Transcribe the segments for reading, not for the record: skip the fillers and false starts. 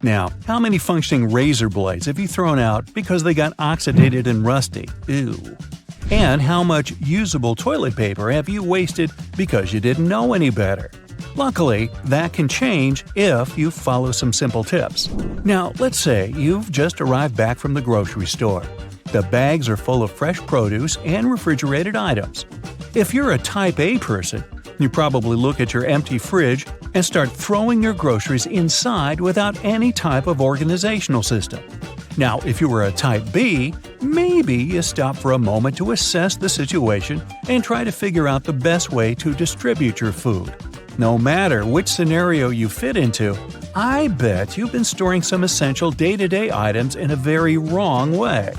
Now, how many functioning razor blades have you thrown out because they got oxidated and rusty? Ew. And how much usable toilet paper have you wasted because you didn't know any better? Luckily, that can change if you follow some simple tips. Now, let's say you've just arrived back from the grocery store. The bags are full of fresh produce and refrigerated items. If you're a Type A person, you probably look at your empty fridge and start throwing your groceries inside without any type of organizational system. Now, if you were a Type B, maybe you stop for a moment to assess the situation and try to figure out the best way to distribute your food. No matter which scenario you fit into, I bet you've been storing some essential day-to-day items in a very wrong way.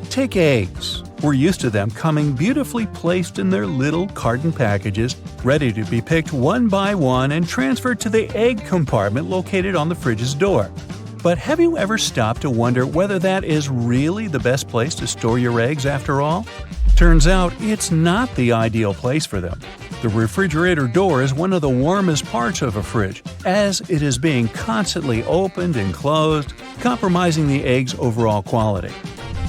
Take eggs. We're used to them coming beautifully placed in their little carton packages, ready to be picked one by one and transferred to the egg compartment located on the fridge's door. But have you ever stopped to wonder whether that is really the best place to store your eggs after all? Turns out it's not the ideal place for them. The refrigerator door is one of the warmest parts of a fridge, as it is being constantly opened and closed, compromising the egg's overall quality.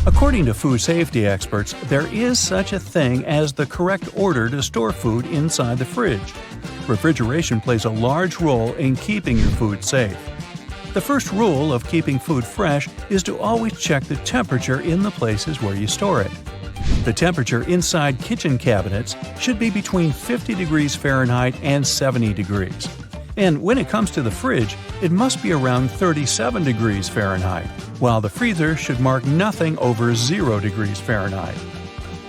According to food safety experts, there is such a thing as the correct order to store food inside the fridge. Refrigeration plays a large role in keeping your food safe. The first rule of keeping food fresh is to always check the temperature in the places where you store it. The temperature inside kitchen cabinets should be between 50 degrees Fahrenheit and 70 degrees. And when it comes to the fridge, it must be around 37 degrees Fahrenheit, while the freezer should mark nothing over 0 degrees Fahrenheit.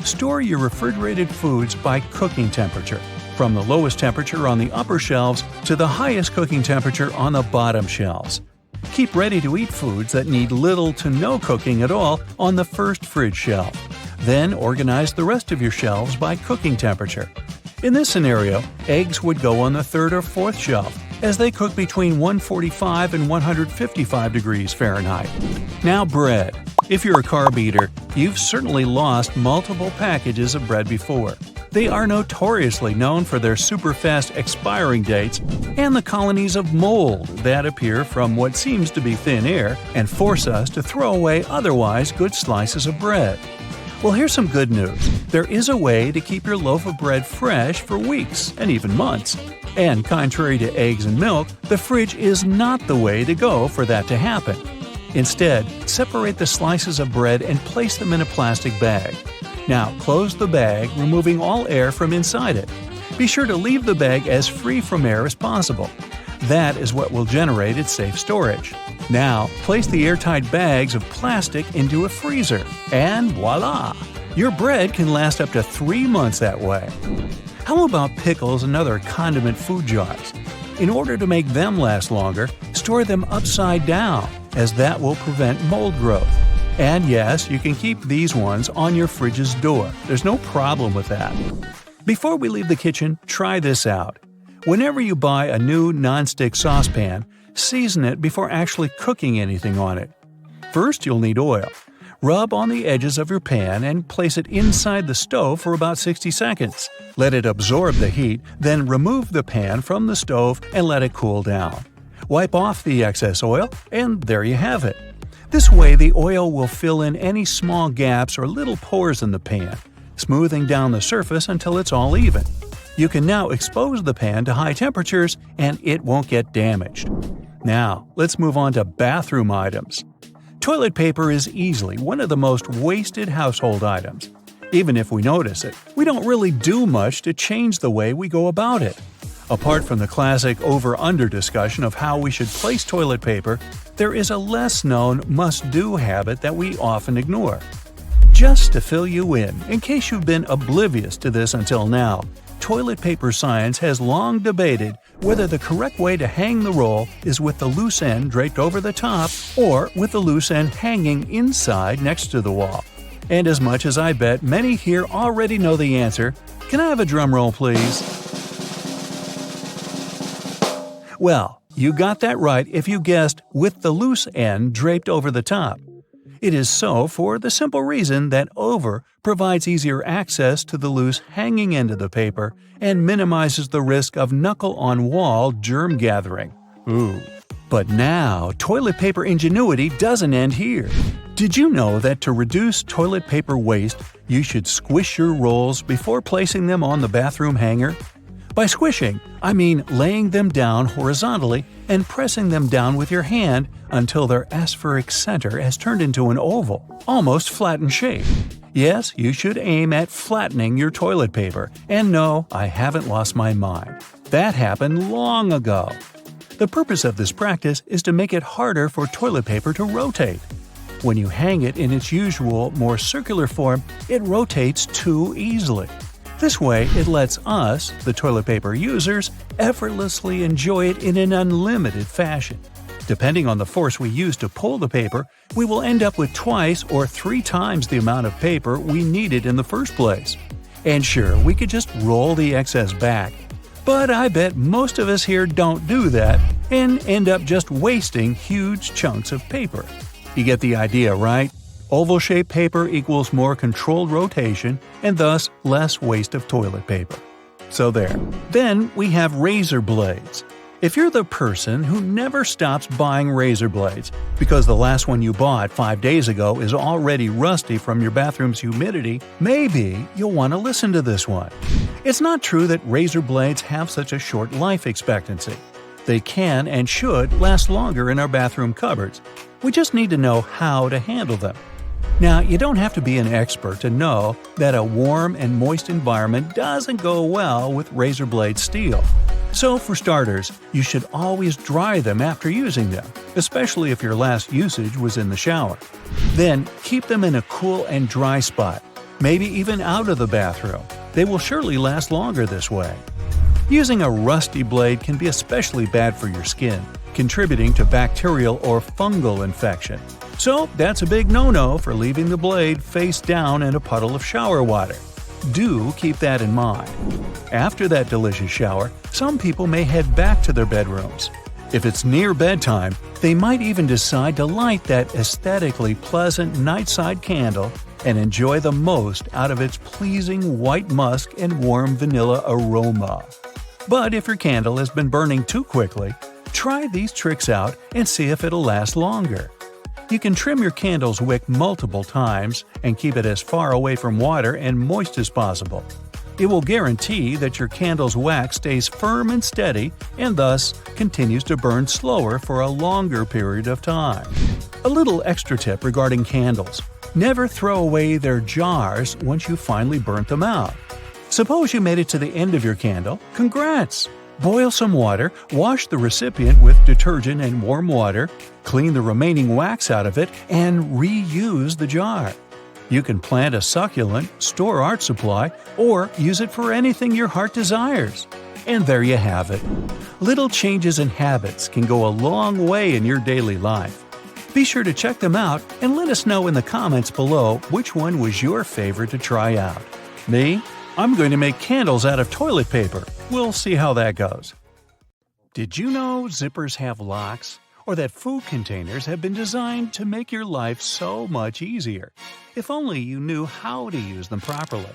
Store your refrigerated foods by cooking temperature, from the lowest temperature on the upper shelves to the highest cooking temperature on the bottom shelves. Keep ready-to-eat foods that need little to no cooking at all on the first fridge shelf. Then organize the rest of your shelves by cooking temperature. In this scenario, eggs would go on the third or fourth shelf, as they cook between 145 and 155 degrees Fahrenheit. Now bread. If you're a carb eater, you've certainly lost multiple packages of bread before. They are notoriously known for their super-fast expiring dates and the colonies of mold that appear from what seems to be thin air and force us to throw away otherwise good slices of bread. Well, here's some good news. There is a way to keep your loaf of bread fresh for weeks and even months. And contrary to eggs and milk, the fridge is not the way to go for that to happen. Instead, separate the slices of bread and place them in a plastic bag. Now, close the bag, removing all air from inside it. Be sure to leave the bag as free from air as possible. That is what will generate its safe storage. Now, place the airtight bags of plastic into a freezer, and voila! Your bread can last up to 3 months that way. How about pickles and other condiment food jars? In order to make them last longer, store them upside down, as that will prevent mold growth. And yes, you can keep these ones on your fridge's door. There's no problem with that. Before we leave the kitchen, try this out. Whenever you buy a new nonstick saucepan, season it before actually cooking anything on it. First, you'll need oil. Rub on the edges of your pan and place it inside the stove for about 60 seconds. Let it absorb the heat, then remove the pan from the stove and let it cool down. Wipe off the excess oil, and there you have it. This way, the oil will fill in any small gaps or little pores in the pan, smoothing down the surface until it's all even. You can now expose the pan to high temperatures and it won't get damaged. Now, let's move on to bathroom items. Toilet paper is easily one of the most wasted household items. Even if we notice it, we don't really do much to change the way we go about it. Apart from the classic over-under discussion of how we should place toilet paper, there is a less-known must-do habit that we often ignore. Just to fill you in case you've been oblivious to this until now, toilet paper science has long debated whether the correct way to hang the roll is with the loose end draped over the top or with the loose end hanging inside next to the wall. And as much as I bet many here already know the answer, can I have a drum roll, please? Well, you got that right if you guessed with the loose end draped over the top. It is so for the simple reason that over provides easier access to the loose hanging end of the paper and minimizes the risk of knuckle-on-wall germ gathering. Ooh. But now, toilet paper ingenuity doesn't end here. Did you know that to reduce toilet paper waste, you should squish your rolls before placing them on the bathroom hanger? By squishing, I mean laying them down horizontally and pressing them down with your hand until their aspheric center has turned into an oval, almost flattened shape. Yes, you should aim at flattening your toilet paper, and no, I haven't lost my mind. That happened long ago. The purpose of this practice is to make it harder for toilet paper to rotate. When you hang it in its usual, more circular form, it rotates too easily. This way, it lets us, the toilet paper users, effortlessly enjoy it in an unlimited fashion. Depending on the force we use to pull the paper, we will end up with twice or 3 times the amount of paper we needed in the first place. And sure, we could just roll the excess back. But I bet most of us here don't do that and end up just wasting huge chunks of paper. You get the idea, right? Oval-shaped paper equals more controlled rotation and thus less waste of toilet paper. So there. Then we have razor blades. If you're the person who never stops buying razor blades because the last one you bought 5 days ago is already rusty from your bathroom's humidity, maybe you'll want to listen to this one. It's not true that razor blades have such a short life expectancy. They can and should last longer in our bathroom cupboards. We just need to know how to handle them. Now, you don't have to be an expert to know that a warm and moist environment doesn't go well with razor blade steel. So, for starters, you should always dry them after using them, especially if your last usage was in the shower. Then, keep them in a cool and dry spot, maybe even out of the bathroom. They will surely last longer this way. Using a rusty blade can be especially bad for your skin, contributing to bacterial or fungal infection. So that's a big no-no for leaving the blade face down in a puddle of shower water. Do keep that in mind. After that delicious shower, some people may head back to their bedrooms. If it's near bedtime, they might even decide to light that aesthetically pleasant nightside candle and enjoy the most out of its pleasing white musk and warm vanilla aroma. But if your candle has been burning too quickly, try these tricks out and see if it'll last longer. You can trim your candle's wick multiple times and keep it as far away from water and moist as possible. It will guarantee that your candle's wax stays firm and steady and thus continues to burn slower for a longer period of time. A little extra tip regarding candles: never throw away their jars once you finally burnt them out. Suppose you made it to the end of your candle. Congrats! Boil some water, wash the recipient with detergent and warm water, clean the remaining wax out of it, and reuse the jar. You can plant a succulent, store art supply, or use it for anything your heart desires. And there you have it. Little changes in habits can go a long way in your daily life. Be sure to check them out and let us know in the comments below which one was your favorite to try out. Me? I'm going to make candles out of toilet paper. We'll see how that goes. Did you know zippers have locks? Or that food containers have been designed to make your life so much easier? If only you knew how to use them properly.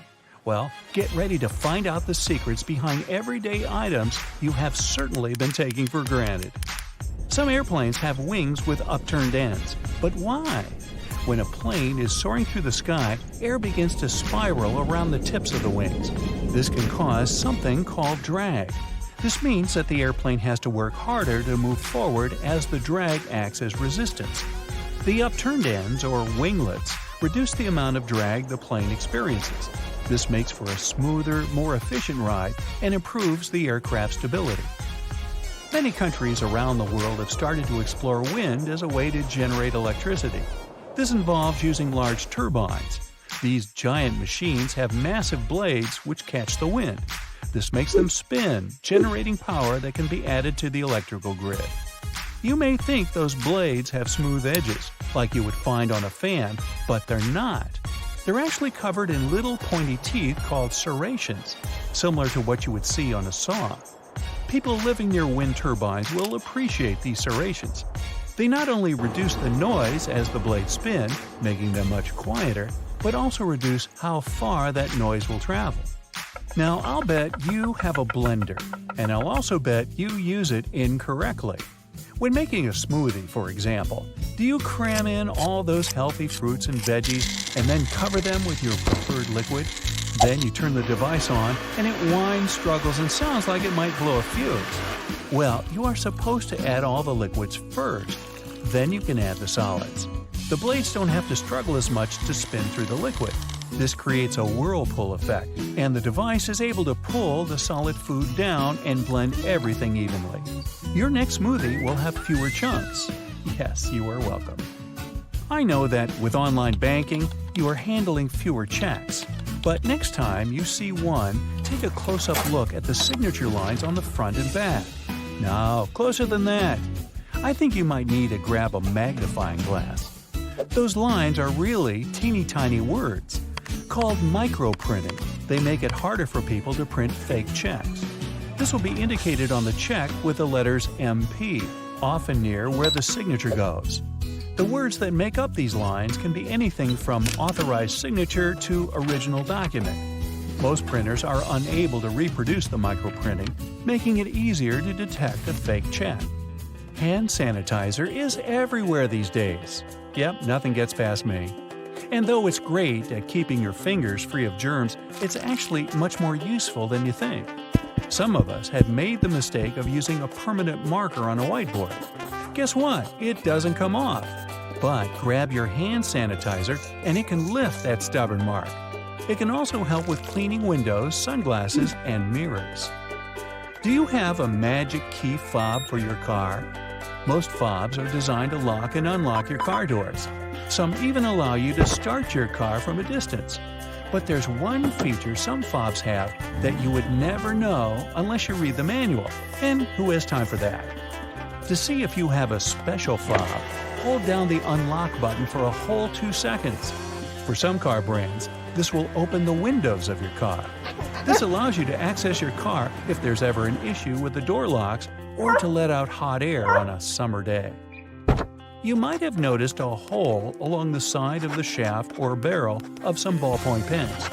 Well, get ready to find out the secrets behind everyday items you have certainly been taking for granted. Some airplanes have wings with upturned ends. But why? When a plane is soaring through the sky, air begins to spiral around the tips of the wings. This can cause something called drag. This means that the airplane has to work harder to move forward as the drag acts as resistance. The upturned ends, or winglets, reduce the amount of drag the plane experiences. This makes for a smoother, more efficient ride and improves the aircraft's stability. Many countries around the world have started to explore wind as a way to generate electricity. This involves using large turbines. These giant machines have massive blades which catch the wind. This makes them spin, generating power that can be added to the electrical grid. You may think those blades have smooth edges, like you would find on a fan, but they're not. They're actually covered in little pointy teeth called serrations, similar to what you would see on a saw. People living near wind turbines will appreciate these serrations. They not only reduce the noise as the blades spin, making them much quieter, but also reduce how far that noise will travel. Now, I'll bet you have a blender, and I'll also bet you use it incorrectly. When making a smoothie, for example, do you cram in all those healthy fruits and veggies and then cover them with your preferred liquid? Then you turn the device on and it whines, struggles, and sounds like it might blow a fuse. Well, you are supposed to add all the liquids first. Then you can add the solids. The blades don't have to struggle as much to spin through the liquid. This creates a whirlpool effect, and the device is able to pull the solid food down and blend everything evenly. Your next smoothie will have fewer chunks. Yes, you are welcome. I know that with online banking, you are handling fewer checks. But next time you see one, take a close-up look at the signature lines on the front and back. No, closer than that. I think you might need to grab a magnifying glass. Those lines are really teeny tiny words. Called microprinting, they make it harder for people to print fake checks. This will be indicated on the check with the letters MP, often near where the signature goes. The words that make up these lines can be anything from authorized signature to original document. Most printers are unable to reproduce the microprinting, making it easier to detect a fake check. Hand sanitizer is everywhere these days. Yep, nothing gets past me. And though it's great at keeping your fingers free of germs, it's actually much more useful than you think. Some of us have made the mistake of using a permanent marker on a whiteboard. Guess what? It doesn't come off. But grab your hand sanitizer and it can lift that stubborn mark. It can also help with cleaning windows, sunglasses, and mirrors. Do you have a magic key fob for your car? Most fobs are designed to lock and unlock your car doors. Some even allow you to start your car from a distance. But there's one feature some fobs have that you would never know unless you read the manual. And who has time for that? To see if you have a special fob, hold down the unlock button for a whole 2 seconds. For some car brands, this will open the windows of your car. This allows you to access your car if there's ever an issue with the door locks or to let out hot air on a summer day. You might have noticed a hole along the side of the shaft or barrel of some ballpoint pens.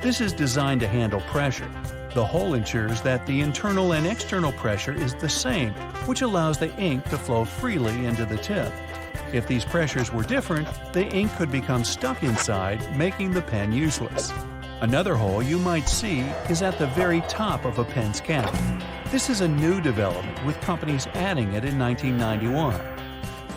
This is designed to handle pressure. The hole ensures that the internal and external pressure is the same, which allows the ink to flow freely into the tip. If these pressures were different, the ink could become stuck inside, making the pen useless. Another hole you might see is at the very top of a pen's cap. This is a new development, with companies adding it in 1991.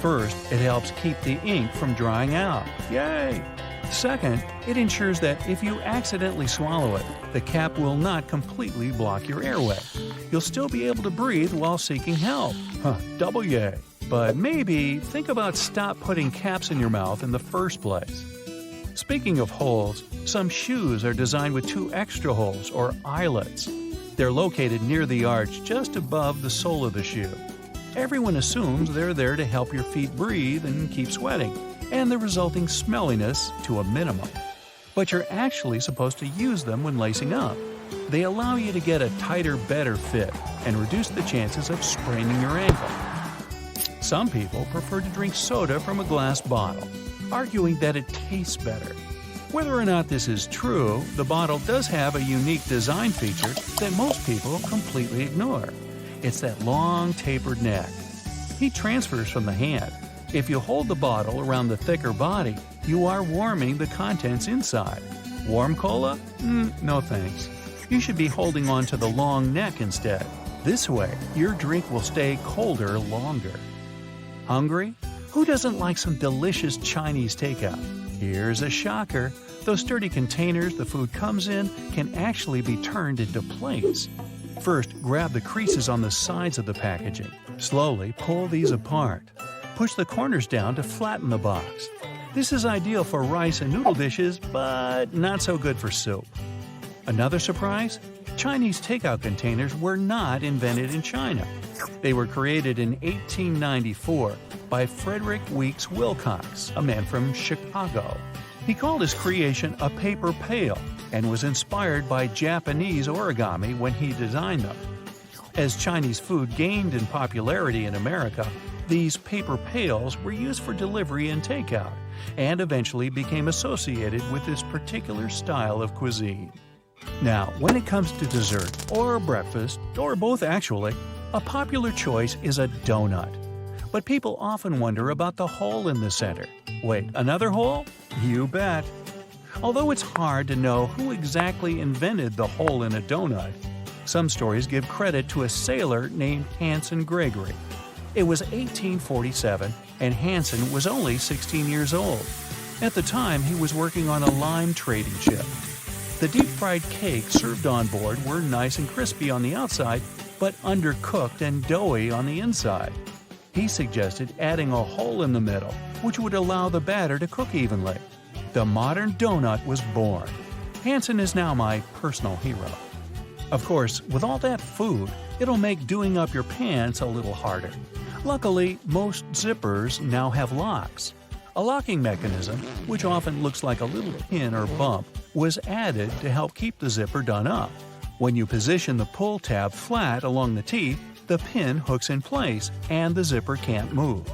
First, it helps keep the ink from drying out. Yay! Second, it ensures that if you accidentally swallow it, the cap will not completely block your airway. You'll still be able to breathe while seeking help. Double yay! But maybe think about stop putting caps in your mouth in the first place. Speaking of holes, some shoes are designed with 2 extra holes, or eyelets. They're located near the arch just above the sole of the shoe. Everyone assumes they're there to help your feet breathe and keep sweating, and the resulting smelliness to a minimum. But you're actually supposed to use them when lacing up. They allow you to get a tighter, better fit and reduce the chances of spraining your ankle. Some people prefer to drink soda from a glass bottle, arguing that it tastes better. Whether or not this is true, the bottle does have a unique design feature that most people completely ignore. It's that long, tapered neck. Heat transfers from the hand. If you hold the bottle around the thicker body, you are warming the contents inside. Warm cola? No thanks. You should be holding on to the long neck instead. This way, your drink will stay colder longer. Hungry? Who doesn't like some delicious Chinese takeout? Here's a shocker. Those sturdy containers the food comes in can actually be turned into plates. First, grab the creases on the sides of the packaging. Slowly pull these apart. Push the corners down to flatten the box. This is ideal for rice and noodle dishes, but not so good for soup. Another surprise? Chinese takeout containers were not invented in China. They were created in 1894 by Frederick Weeks Wilcox, a man from Chicago. He called his creation a paper pail and was inspired by Japanese origami when he designed them. As Chinese food gained in popularity in America, these paper pails were used for delivery and takeout, and eventually became associated with this particular style of cuisine. Now, when it comes to dessert, or breakfast, or both actually, a popular choice is a donut. But people often wonder about the hole in the center. Wait, another hole? You bet! Although it's hard to know who exactly invented the hole in a donut, some stories give credit to a sailor named Hanson Gregory. It was 1847, and Hanson was only 16 years old. At the time, he was working on a lime trading ship. The deep-fried cakes served on board were nice and crispy on the outside, but undercooked and doughy on the inside. He suggested adding a hole in the middle, which would allow the batter to cook evenly. The modern donut was born. Hanson is now my personal hero. Of course, with all that food, it'll make doing up your pants a little harder. Luckily, most zippers now have locks. A locking mechanism, which often looks like a little pin or bump, was added to help keep the zipper done up. When you position the pull tab flat along the teeth, the pin hooks in place and the zipper can't move.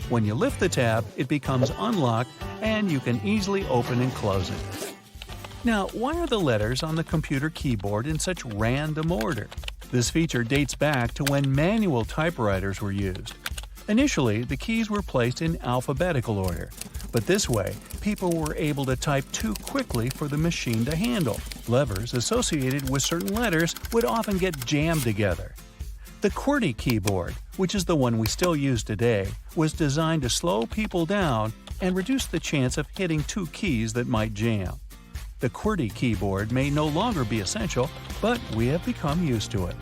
When you lift the tab, it becomes unlocked and you can easily open and close it. Now, why are the letters on the computer keyboard in such random order? This feature dates back to when manual typewriters were used. Initially, the keys were placed in alphabetical order, but this way, people were able to type too quickly for the machine to handle. Levers associated with certain letters would often get jammed together. The QWERTY keyboard, which is the one we still use today, was designed to slow people down and reduce the chance of hitting two keys that might jam. The QWERTY keyboard may no longer be essential, but we have become used to it.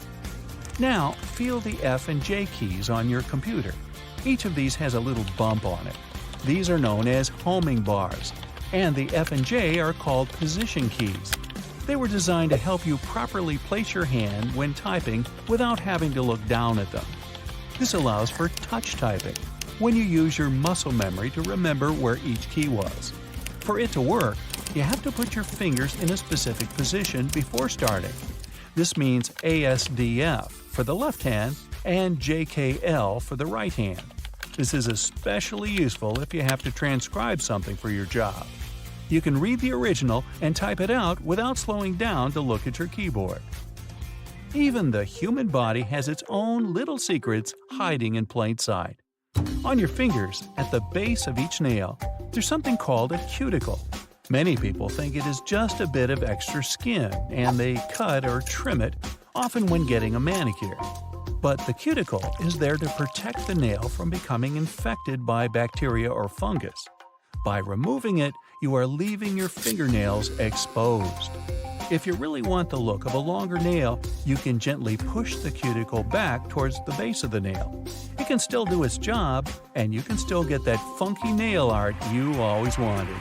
Now, feel the F and J keys on your computer. Each of these has a little bump on it. These are known as homing bars, and the F and J are called position keys. They were designed to help you properly place your hand when typing without having to look down at them. This allows for touch typing, when you use your muscle memory to remember where each key was. For it to work, you have to put your fingers in a specific position before starting. This means ASDF for the left hand and JKL for the right hand. This is especially useful if you have to transcribe something for your job. You can read the original and type it out without slowing down to look at your keyboard. Even the human body has its own little secrets hiding in plain sight. On your fingers, at the base of each nail, there's something called a cuticle. Many people think it is just a bit of extra skin, and they cut or trim it, often when getting a manicure. But the cuticle is there to protect the nail from becoming infected by bacteria or fungus. By removing it, you are leaving your fingernails exposed. If you really want the look of a longer nail, you can gently push the cuticle back towards the base of the nail. It can still do its job, and you can still get that funky nail art you always wanted.